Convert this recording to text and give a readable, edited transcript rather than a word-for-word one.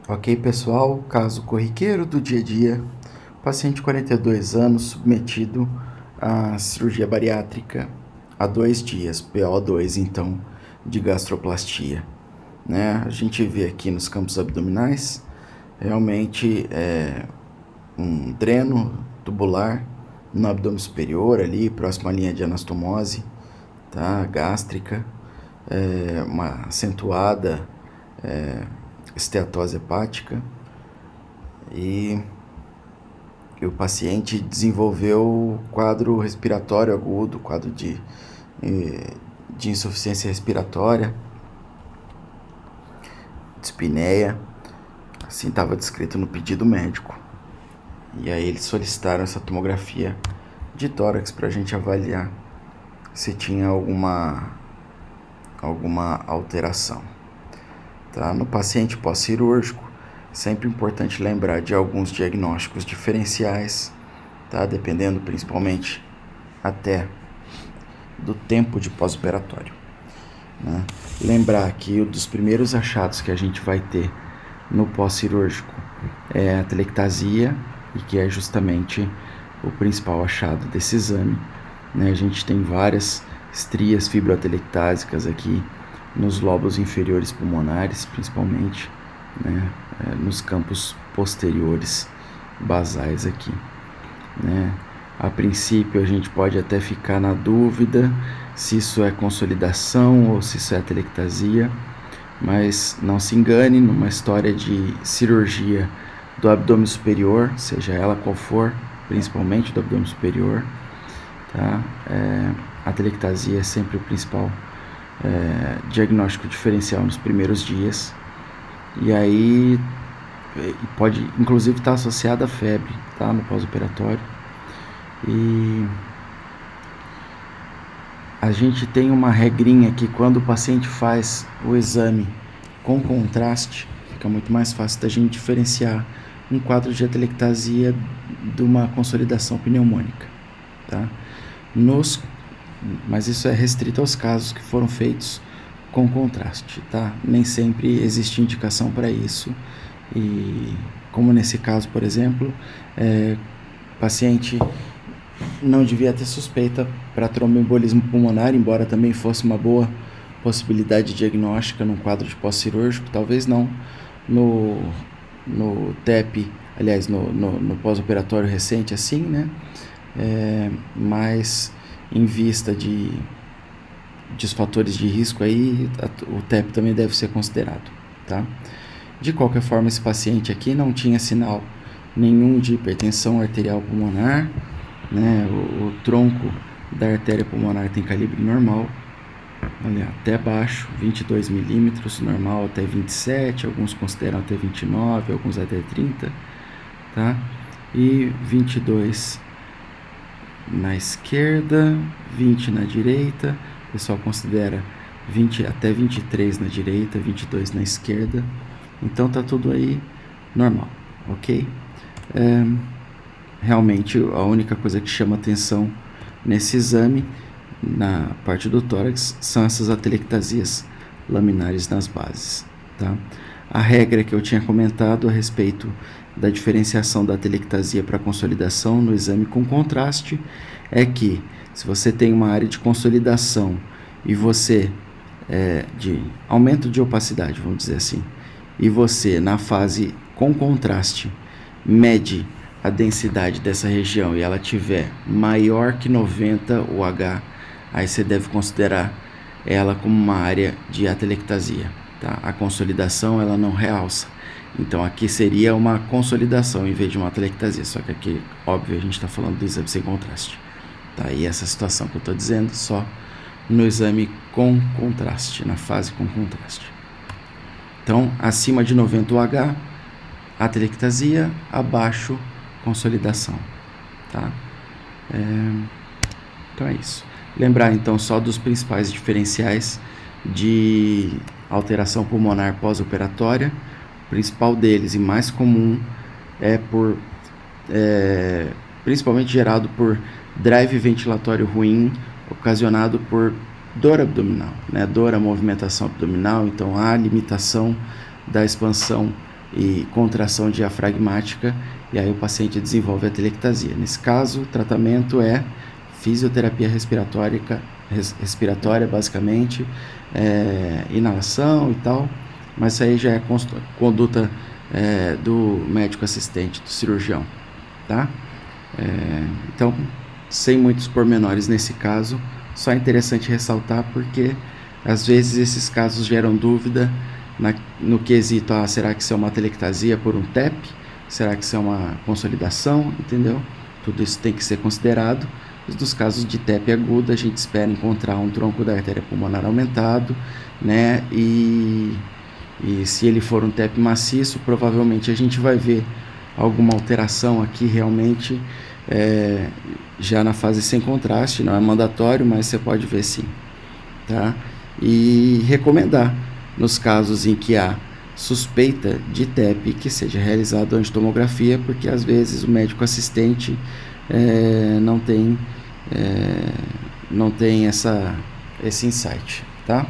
Ok, pessoal, caso corriqueiro do dia a dia, paciente de 42 anos submetido à cirurgia bariátrica há 2 dias, PO2 então, de gastroplastia. Né? A gente vê aqui nos campos abdominais, realmente um dreno tubular no abdômen superior ali, próximo à linha de anastomose, tá? Gástrica, uma acentuada esteatose hepática e o paciente desenvolveu quadro respiratório agudo, quadro de insuficiência respiratória, dispneia, assim estava descrito no pedido médico. E aí eles solicitaram essa tomografia de tórax para a gente avaliar se tinha alguma alteração. Tá? No paciente pós-cirúrgico, sempre importante lembrar de alguns diagnósticos diferenciais, tá? Dependendo principalmente até do tempo de pós-operatório. Né? Lembrar que um dos primeiros achados que a gente vai ter no pós-cirúrgico é a atelectasia, e que é justamente o principal achado desse exame. Né? A gente tem várias estrias fibroatelectásicas aqui nos lóbulos inferiores pulmonares, principalmente, né? Nos campos posteriores basais aqui. Né? A princípio a gente pode até ficar na dúvida se isso é consolidação ou se isso é atelectasia, mas não se engane, numa história de cirurgia do abdômen superior, seja ela qual for, principalmente do abdômen superior, tá? A atelectasia é sempre o principal diagnóstico diferencial nos primeiros dias, e aí pode inclusive estar associada à febre, tá? No pós-operatório. E a gente tem uma regrinha que quando o paciente faz o exame com contraste, fica muito mais fácil da gente diferenciar um quadro de atelectasia de uma consolidação pneumônica, tá? Mas isso é restrito aos casos que foram feitos com contraste, tá? Nem sempre existe indicação para isso, e como nesse caso, por exemplo, o paciente não devia ter suspeita para tromboembolismo pulmonar, embora também fosse uma boa possibilidade diagnóstica num quadro de pós-cirúrgico, talvez não no TEP, aliás, no pós-operatório recente assim, né? Mas em vista dos fatores de risco aí, o TEP também deve ser considerado, tá? De qualquer forma, esse paciente aqui não tinha sinal nenhum de hipertensão arterial pulmonar, né? O tronco da artéria pulmonar tem calibre normal, olha, até baixo, 22 milímetros, normal até 27, alguns consideram até 29, alguns até 30, tá? E 22 na esquerda, 20 na direita, o pessoal considera até 23 na direita, 22 na esquerda, então tá tudo aí normal, ok? Realmente a única coisa que chama atenção nesse exame, na parte do tórax, são essas atelectasias laminares nas bases, tá? A regra que eu tinha comentado a respeito da diferenciação da atelectasia para consolidação no exame com contraste é que se você tem uma área de consolidação e você de aumento de opacidade, vamos dizer assim, e você na fase com contraste mede a densidade dessa região e ela tiver maior que 90 UH, aí você deve considerar ela como uma área de atelectasia, tá? A consolidação ela não realça, então aqui seria uma consolidação em vez de uma atelectasia, só que aqui, óbvio, a gente está falando do exame sem contraste, tá? E essa situação que eu estou dizendo só no exame com contraste, na fase com contraste. Então, acima de 90 UH, atelectasia, abaixo, consolidação, tá? Então é isso. Lembrar então só dos principais diferenciais de alteração pulmonar pós-operatória. O principal deles e mais comum é principalmente gerado por drive ventilatório ruim, ocasionado por dor abdominal, né? Dor à movimentação abdominal, então há limitação da expansão e contração diafragmática, e aí o paciente desenvolve a atelectasia. Nesse caso, o tratamento é fisioterapia respiratória basicamente, inalação e tal, mas isso aí já é conduta do médico assistente, do cirurgião, tá? Então, sem muitos pormenores nesse caso, só é interessante ressaltar porque às vezes esses casos geram dúvida no quesito, será que isso é uma atelectasia por um TEP? Será que isso é uma consolidação? Entendeu? Tudo isso tem que ser considerado. Nos casos de TEP aguda, a gente espera encontrar um tronco da artéria pulmonar aumentado, né? E se ele for um TEP maciço, provavelmente a gente vai ver alguma alteração aqui realmente já na fase sem contraste. Não é mandatório, mas você pode ver sim, tá? E recomendar, nos casos em que há suspeita de TEP, que seja realizada a angiotomografia, porque às vezes o médico assistente não tem esse insight, tá?